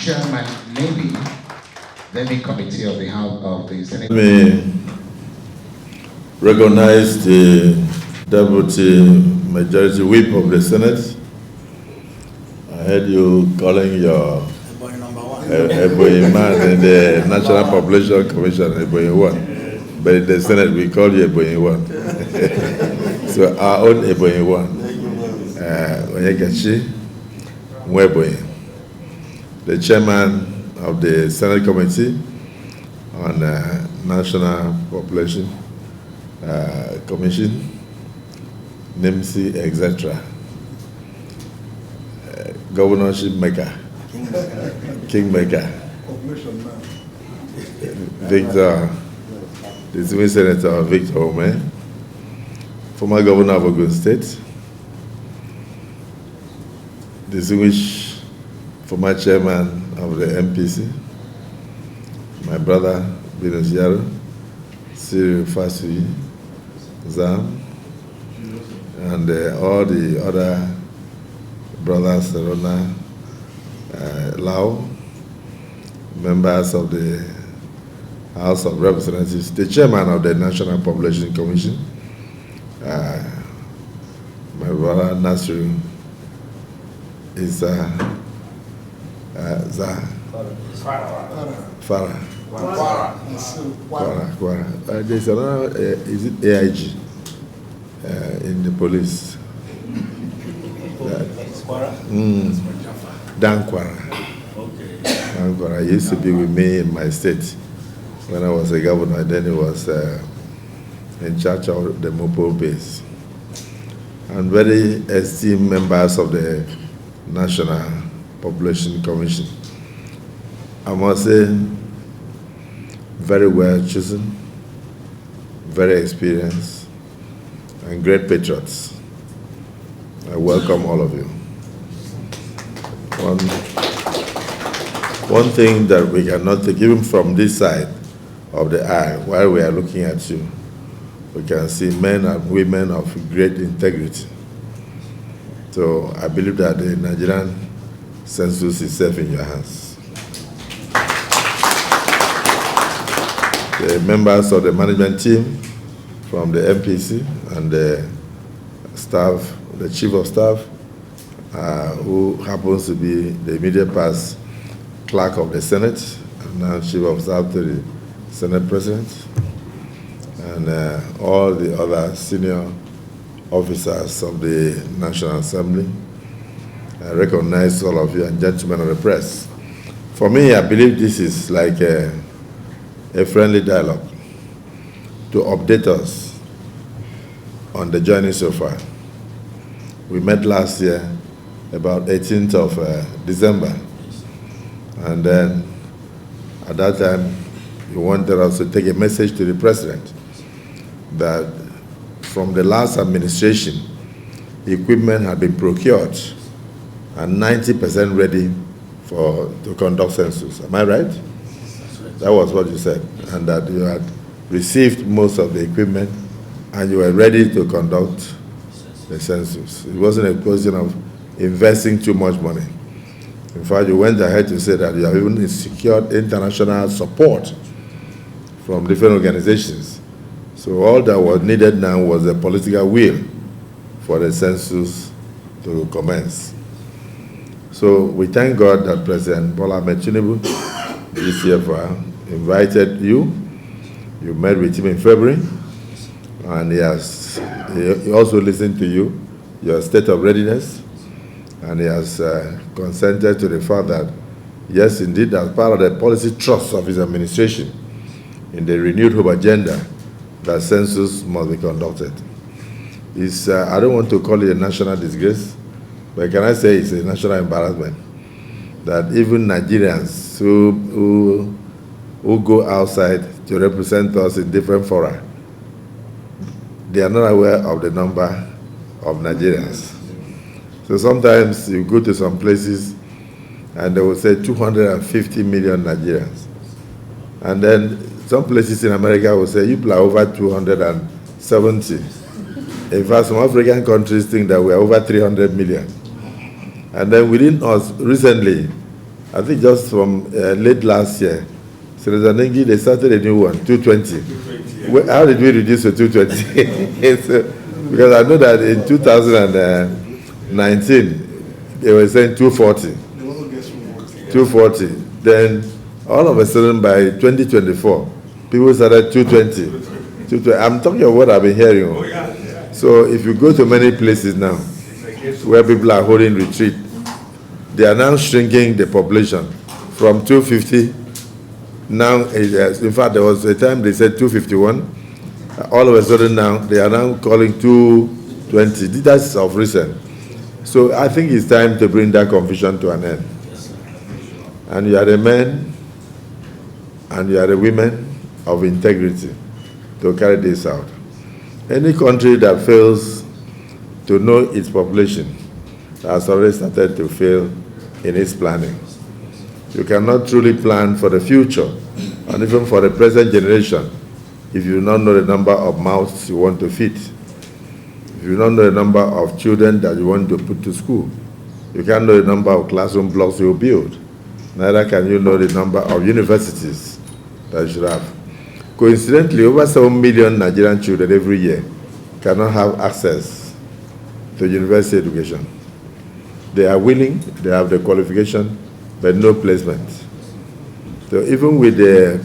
Chairman, maybe, the committee of the House of the Senate. Let me recognize the Deputy Majority Whip of the Senate. I heard you calling your Eboy man in the National Population Commission, Eboy 1. But in the Senate, we call you Eboy 1. So our own Eboy 1. Onyekachi Nweboye, the chairman of the Senate Committee on National Population Commission, NIMSI, etc. Governorship maker, Kingmaker, Victor, the Senior Senator Victor Ome, former governor of Ogun State, distinguished former chairman of the MPC, my brother Binus Yaro, Cyril Fasui, Zam, and all the other brothers, Serona, Lao, members of the House of Representatives, the chairman of the National Population Commission, my brother Nasru Farah. There's another, is it AIG in the police? Dankwara. Dankwara used to be with me in my state when I was a governor. Then he was in charge of the Mopo base. And very esteemed members of the National Population Commission. I must say, very well chosen, very experienced, and great patriots. I welcome all of you. One thing that we cannot take, even from this side of the eye, while we are looking at you, we can see men and women of great integrity. So I believe that the Nigerian Census is safe in your hands. The members of the management team from the MPC and the staff, the chief of staff, who happens to be the immediate past clerk of the Senate, and now chief of staff to the Senate President, and all the other senior officers of the National Assembly. I recognize all of you and gentlemen of the press. For me, I believe this is like a friendly dialogue to update us on the journey so far. We met last year, about 18th of December. And then at that time, you wanted us to take a message to the president that from the last administration, equipment had been procured and 90% ready to conduct census. Am I right? That was what you said. And that you had received most of the equipment and you were ready to conduct the census. It wasn't a question of investing too much money. In fact, you went ahead to say that you have even secured international support from different organizations. So all that was needed now was a political will for the census to commence. So we thank God that President Tinubu, this year, invited you. You met with him in February, and he also listened to you, your state of readiness, and he has consented to the fact that, yes, indeed, as part of the policy thrust of his administration in the renewed hope agenda, that census must be conducted. I don't want to call it a national disgrace, but can I say it's a national embarrassment that even Nigerians who go outside to represent us in different fora, they are not aware of the number of Nigerians. So sometimes you go to some places and they will say 250 million Nigerians. And then some places in America will say, you are over 270. In fact, some African countries think that we are over 300 million. And then within us, recently, I think just from late last year, Senator Nengi, they started a new one, 220. How did we reduce to 220? Because I know that in 2019, they were saying 240. 240. Then all of a sudden by 2024, people started 220. I'm talking about what I've been hearing. So if you go to many places now where people are holding retreat, they are now shrinking the population from 250. Now, in fact, there was a time they said 251. All of a sudden now, they are now calling 220. That's of recent. So I think it's time to bring that confusion to an end. And you are the men and you are the women of integrity to carry this out. Any country that fails to know its population has already started to fail in its planning. You cannot truly plan for the future and even for the present generation if you do not know the number of mouths you want to feed. If you don't know the number of children that you want to put to school, you can't know the number of classroom blocks you build. Neither can you know the number of universities that you should have. Coincidentally, over 7 million Nigerian children every year cannot have access to university education. They are willing, they have the qualification, but no placement. So even with the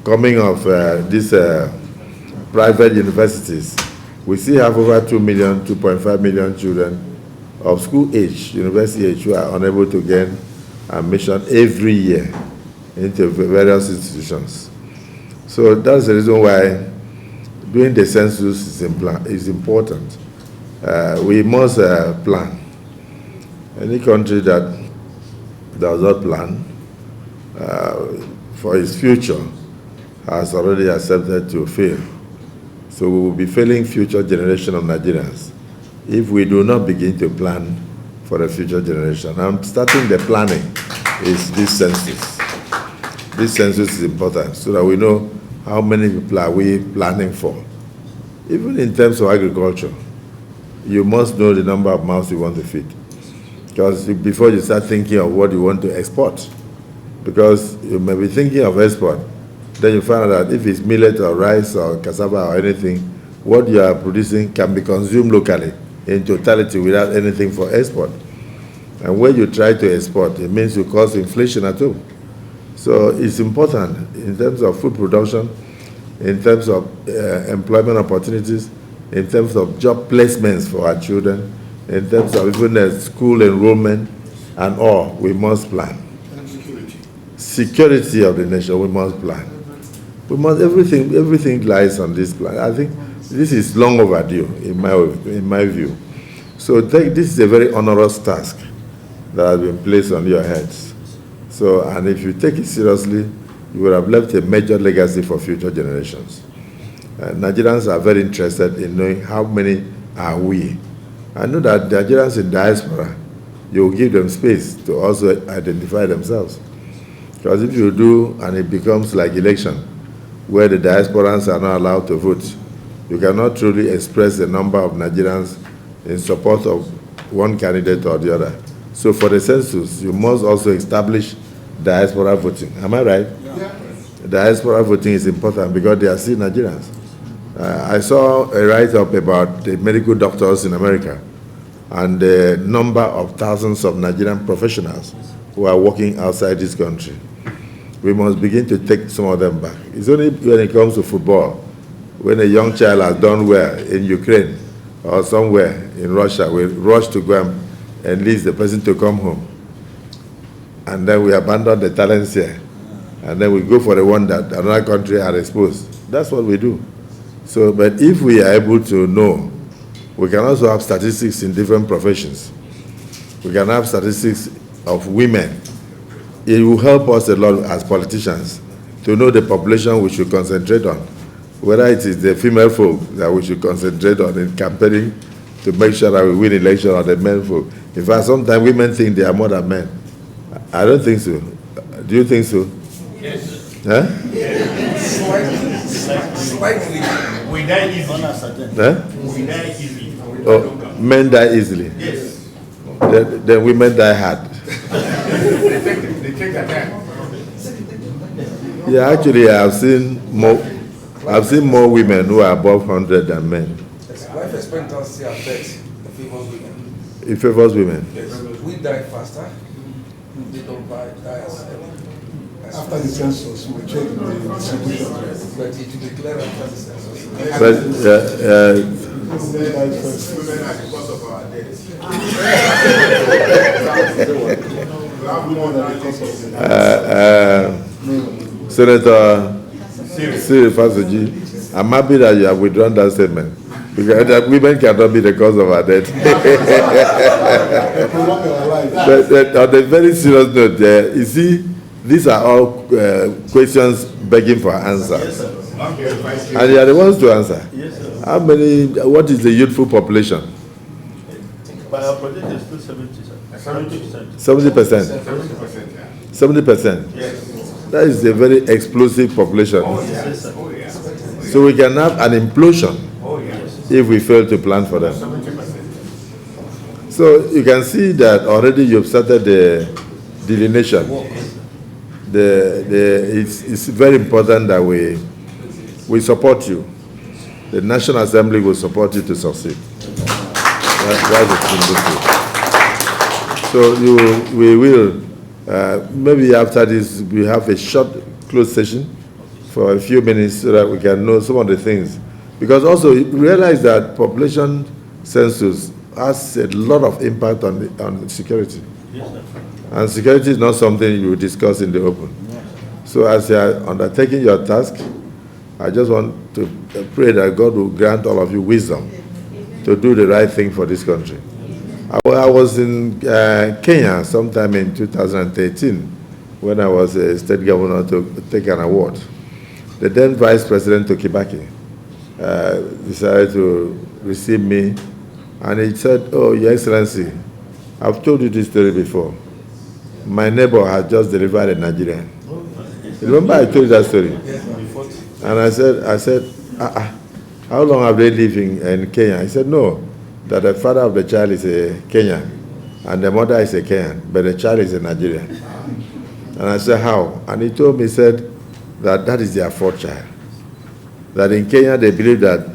coming of these private universities, we still have over 2 million, 2.5 million children of school age, university age, who are unable to gain admission every year into various institutions. So that's the reason why doing the census is important. We must plan. Any country that does not plan for its future has already accepted to fail. So we will be failing future generation of Nigerians if we do not begin to plan for the future generation. I'm starting the planning is this census. This census is important so that we know how many people are we planning for. Even in terms of agriculture, you must know the number of mouths you want to feed. Because before you start thinking of what you want to export, because you may be thinking of export, then you find out that if it's millet or rice or cassava or anything, what you are producing can be consumed locally in totality without anything for export. And when you try to export, it means you cause inflation at home. So it's important in terms of food production, in terms of employment opportunities, in terms of job placements for our children, in terms of even school enrollment and all, we must plan. And security. Security of the nation, we must plan. We must, everything lies on this plan. I think this is long overdue in my view. So this is a very onerous task that has been placed on your heads. So, and if you take it seriously, you will have left a major legacy for future generations. Nigerians are very interested in knowing how many are we. I know that the Nigerians in diaspora, you will give them space to also identify themselves. Because if you do, and it becomes like election, where the diasporans are not allowed to vote, you cannot truly express the number of Nigerians in support of one candidate or the other. So for the census, you must also establish diaspora voting. Am I right? Yeah. Diaspora voting is important because they are still Nigerians. I saw a write-up about the medical doctors in America and the number of thousands of Nigerian professionals who are working outside this country. We must begin to take some of them back. It's only when it comes to football, when a young child has done well in Ukraine or somewhere in Russia, we rush to go and enlist the person to come home. And then we abandon the talents here. And then we go for the one that another country had exposed. That's what we do. So, but if we are able to know, we can also have statistics in different professions. We can have statistics of women. It will help us a lot as politicians to know the population we should concentrate on, whether it is the female folk that we should concentrate on in campaigning to make sure that we win election, or the men folk. In fact, sometimes women think they are more than men. I don't think so. Do you think so? Yes. Huh? Slightly. We die easily. Huh? We die easily. Oh, men die easily. Yes. Then women die hard. They take their time. Yeah, actually, I've seen more women who are above 100 than men. Life expectancy affects the favors women. It favors women. Yes. We die faster. They don't die as early. After the census, we check the distribution. But it will be clear after the census. But Women are because of our death. Senator Siri Fasoji, I'm happy that you have withdrawn that statement. Because that women cannot be the cause of our death. but on a very serious note, you see, these are all questions begging for answers. And you are the ones to answer. How many, what is the youthful population? But our project is still 70%. 70%. 70%. Yes. That is a very explosive population. Oh, yes. So we can have an implosion Oh, yes. if we fail to plan for them. 70%. So you can see that already you've started the delineation. It's very important that we support you. The National Assembly will support you to succeed. That's the thing. So we will, maybe after this, we have a short closed session for a few minutes so that we can know some of the things. Because also realize that population census has a lot of impact on security. And security is not something you discuss in the open. So as you are undertaking your task, I just want to pray that God will grant all of you wisdom to do the right thing for this country. I was in Kenya sometime in 2013 when I was a state governor to take an award. The then Vice President Mgbeke decided to receive me, and he said, "Oh, Your Excellency, I've told you this story before. My neighbor had just delivered a Nigerian." Remember I told you that story? And I said, how long have they lived in Kenya? He said, no, that the father of the child is a Kenyan and the mother is a Kenyan, but the child is a Nigerian. And I said, how? And he told me, said that is their fourth child. That in Kenya they believe that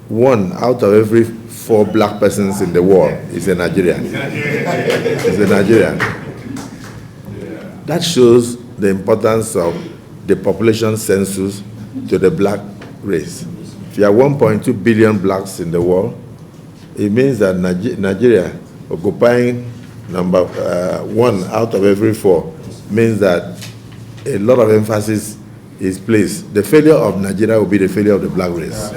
1 out of every 4 black persons in the world is a Nigerian. Is a Nigerian. That shows the importance of the population census to the black race. If you have 1.2 billion blacks in the world, it means that Nigeria occupying number 1 out of every 4 means that a lot of emphasis is placed. The failure of Nigeria will be the failure of the black race.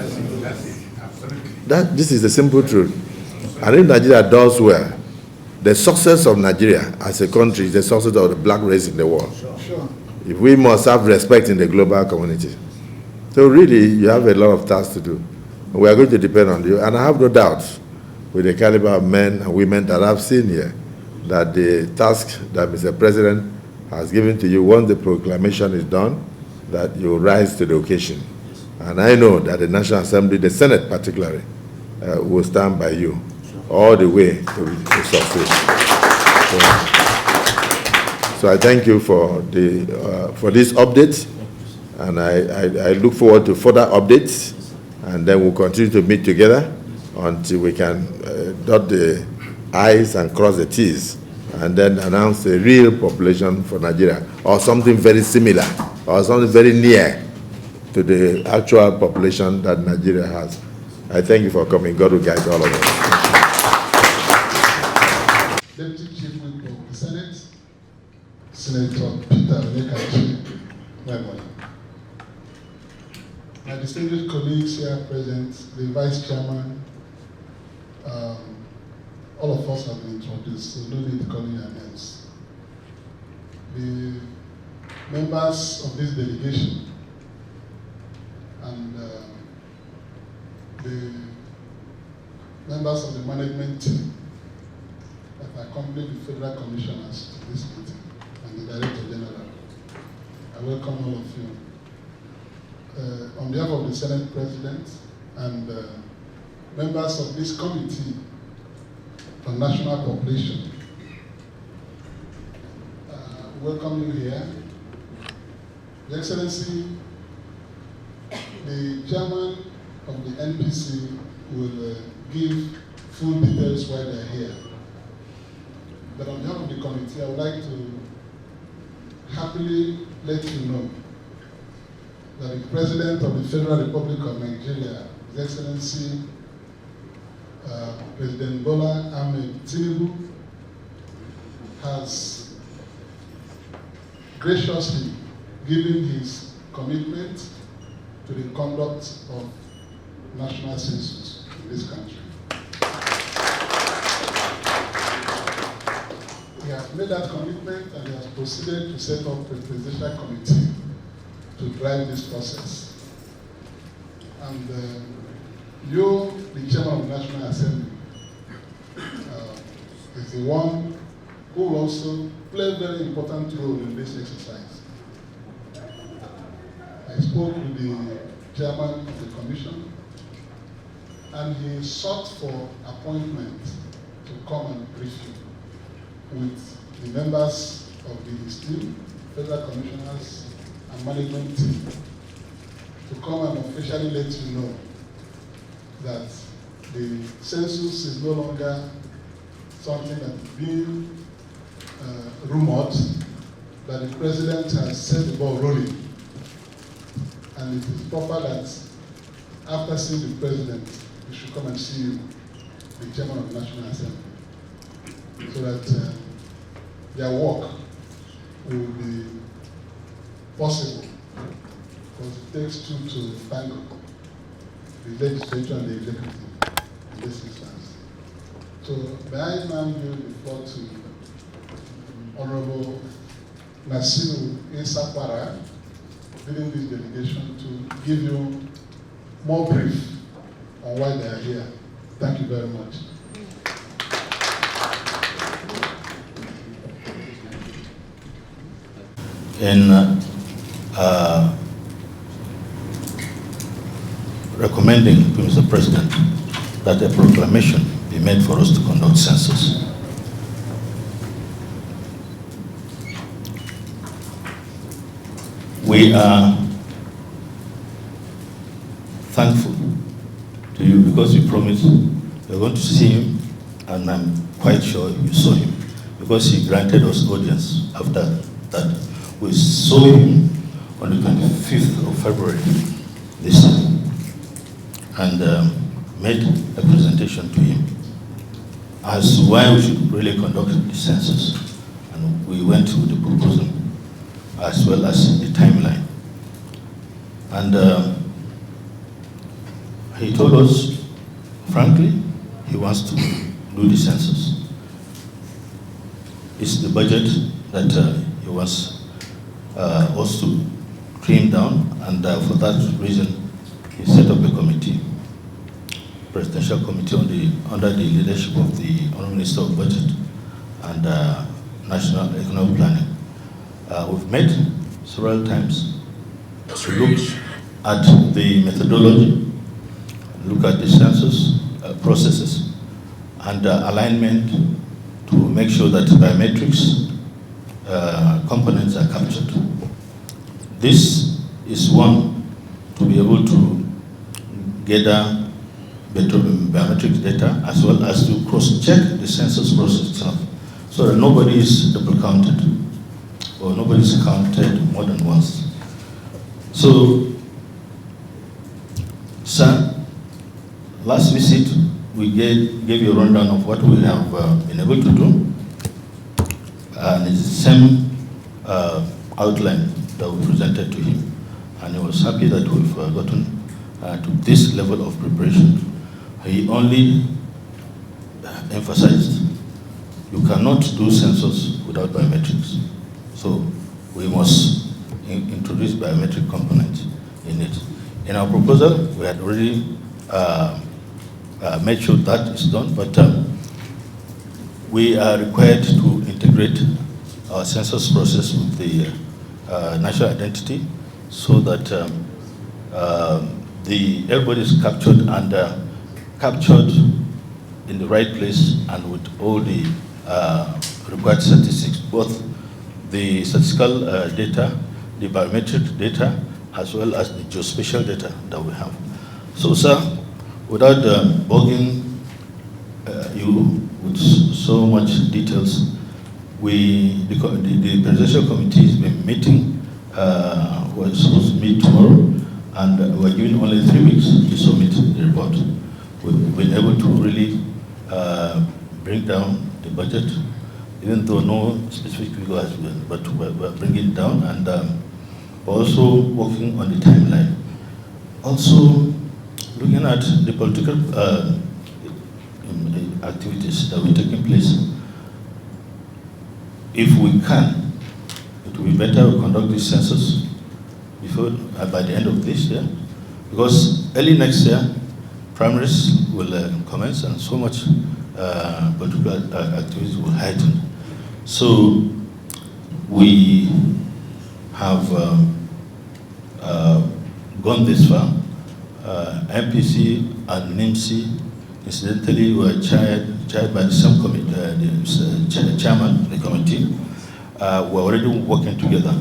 This is the simple truth. And if Nigeria does well, the success of Nigeria as a country is the success of the black race in the world. Sure. If we must have respect in the global community. So really, you have a lot of tasks to do. We are going to depend on you. And I have no doubt, with the caliber of men and women that I've seen here, that the task that Mr. President has given to you, once the proclamation is done, that you rise to the occasion. And I know that the National Assembly, the Senate particularly, will stand by you all the way to succeed. So I thank you for this update, and I look forward to further updates, and then we'll continue to meet together until we can dot the I's and cross the T's, and then announce a real population for Nigeria, or something very similar, or something very near to the actual population that Nigeria has. I thank you for coming. God will guide all of us. Deputy Chief Whip of the Senate, Senator Peterobi, my distinguished colleagues here present, the Vice Chairman, all of us have been introduced, so no need to call your names. The members of this delegation and the members of the management team that accompany the federal commissioners to this meeting and the Director General. I welcome all of you. On behalf of the Senate President and members of this committee on national population, welcome you here. Your Excellency, the chairman of the NPC will give full details why they are here. But on behalf of the committee, I would like to happily let you know that the President of the Federal Republic of Nigeria, His Excellency President Bola Ahmed Tinubu, has graciously given his commitment to the conduct of national census in this country. He has made that commitment and he has proceeded to set up a presidential committee to drive this process. And you, the chairman of the National Assembly, is the one who will also play a very important role in this exercise. I spoke with the chairman of the commission, and he sought for appointment to come and brief you with the members of the esteemed federal commissioners and management team to come and officially let you know that the census is no longer something that is being rumored, that the president has set the ball rolling. And it is proper that after seeing the president, we should come and see you, the chairman of the National Assembly, so that their work will be possible, because it takes two to tango, the legislature and the executive in this instance. So may I now give the floor to Honorable Nasiru Insakwara, leading this delegation, to give you more brief on why they are here. Thank you very much. In recommending to Mr. President that a proclamation be made for us to conduct census. We are thankful to you because you promised you're going to see him, and I'm quite sure you saw him because he granted us audience after that. We saw him on the 25th of February this year and made a presentation to him as to why we should really conduct the census. And we went through the proposal as well as the timeline. And he told us, frankly, he wants to do the census. It's the budget that he wants us to trim down, and for that reason, he set up a committee, presidential committee under the leadership of the Honorable Minister of Budget and National Economic Planning. We've met several times to look at the methodology, look at the census processes, and alignment to make sure that biometrics components are captured. This is one, to be able to gather better biometric data as well as to cross-check the census process itself so that nobody is double-counted or nobody is counted more than once. So, sir, last visit we gave you a rundown of what we have been able to do, and it's the same outline that we presented to him, and he was happy that we've gotten to this level of preparation. He only emphasized you cannot do census without biometrics, so we must introduce biometric components in it. In our proposal, we had already made sure that is done, but we are required to integrate our census process with the national identity so that everybody is captured and captured in the right place and with all the required statistics, both the statistical data, the biometric data, as well as the geospatial data that we have. So, sir, without bogging you with so much details, the presidential committee has been meeting. We're supposed to meet tomorrow, and we're given only 3 weeks to submit the report. We've been able to really bring down the budget, even though no specific figure has been, but we're bringing it down, and we're also working on the timeline. Also, looking at the political activities that are taking place, if we can, it will be better we conduct this census before, by the end of this year, because early next year, primaries will commence, and so much political activities will heighten. So we have gone this far. MPC and NIMC, incidentally, were chaired by the same committee, the chairman of the committee. We're already working together,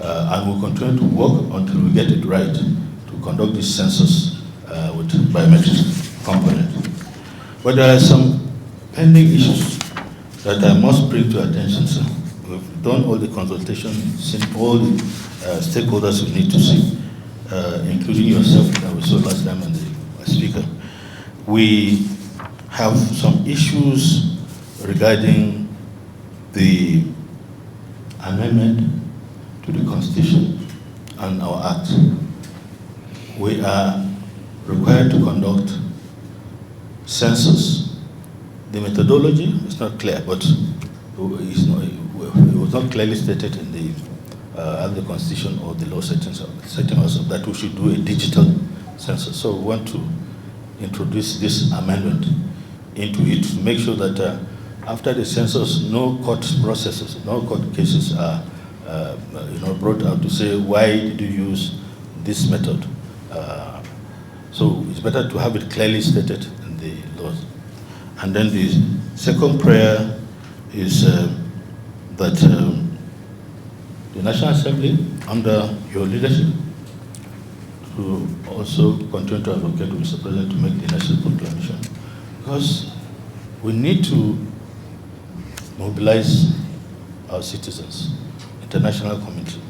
and we'll continue to work until we get it right to conduct this census with biometric component. But there are some pending issues that I must bring to attention, sir. We've done all the consultation, seen all the stakeholders we need to see, including yourself that we saw last time and the speaker. We have some issues regarding the amendment to the Constitution and our Act. We are required to conduct census. The methodology is not clear, but it was not clearly stated in the Constitution or the law settings of that we should do a digital census. So we want to introduce this amendment into it to make sure that after the census, no court processes, no court cases are brought out to say, why did you use this method? So it's better to have it clearly stated in the laws. And then the second prayer is that the National Assembly, under your leadership, to also continue to advocate with Mr. President to make the national proclamation, because we need to mobilize our citizens, international community,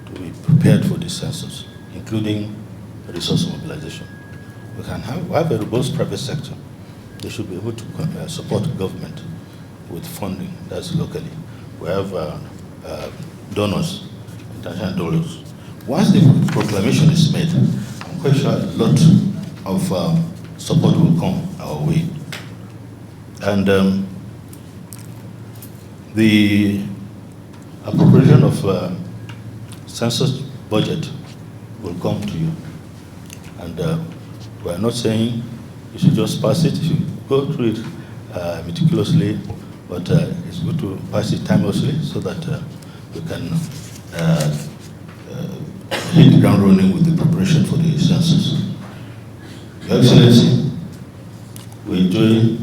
to be prepared for this census, including resource mobilization. We have a robust private sector. They should be able to support government with funding, that's locally. We have donors, international donors. Once the proclamation is made, I'm quite sure a lot of support will come our way. And the appropriation of census budget will come to you. And we are not saying you should just pass it, you should go through it meticulously, but it's good to pass it timelessly so that we can hit the ground running with the preparation for the census. Your Excellency, we enjoy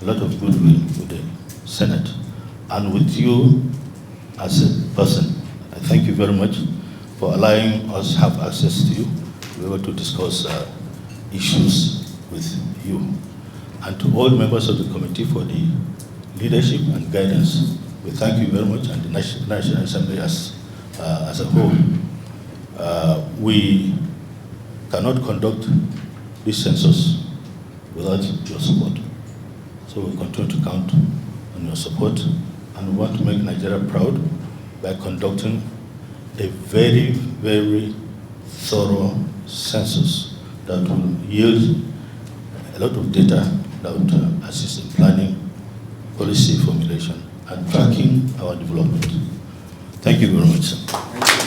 a lot of goodwill with the Senate and with you as a person. I thank you very much for allowing us to have access to you, to be able to discuss issues with you. And to all members of the committee for the leadership and guidance, we thank you very much, and the National Assembly as a whole. We cannot conduct this census without your support. So we continue to count on your support, and we want to make Nigeria proud by conducting a very, very thorough census that will yield a lot of data that would assist in planning, policy formulation, and tracking our development. Thank you very much, sir.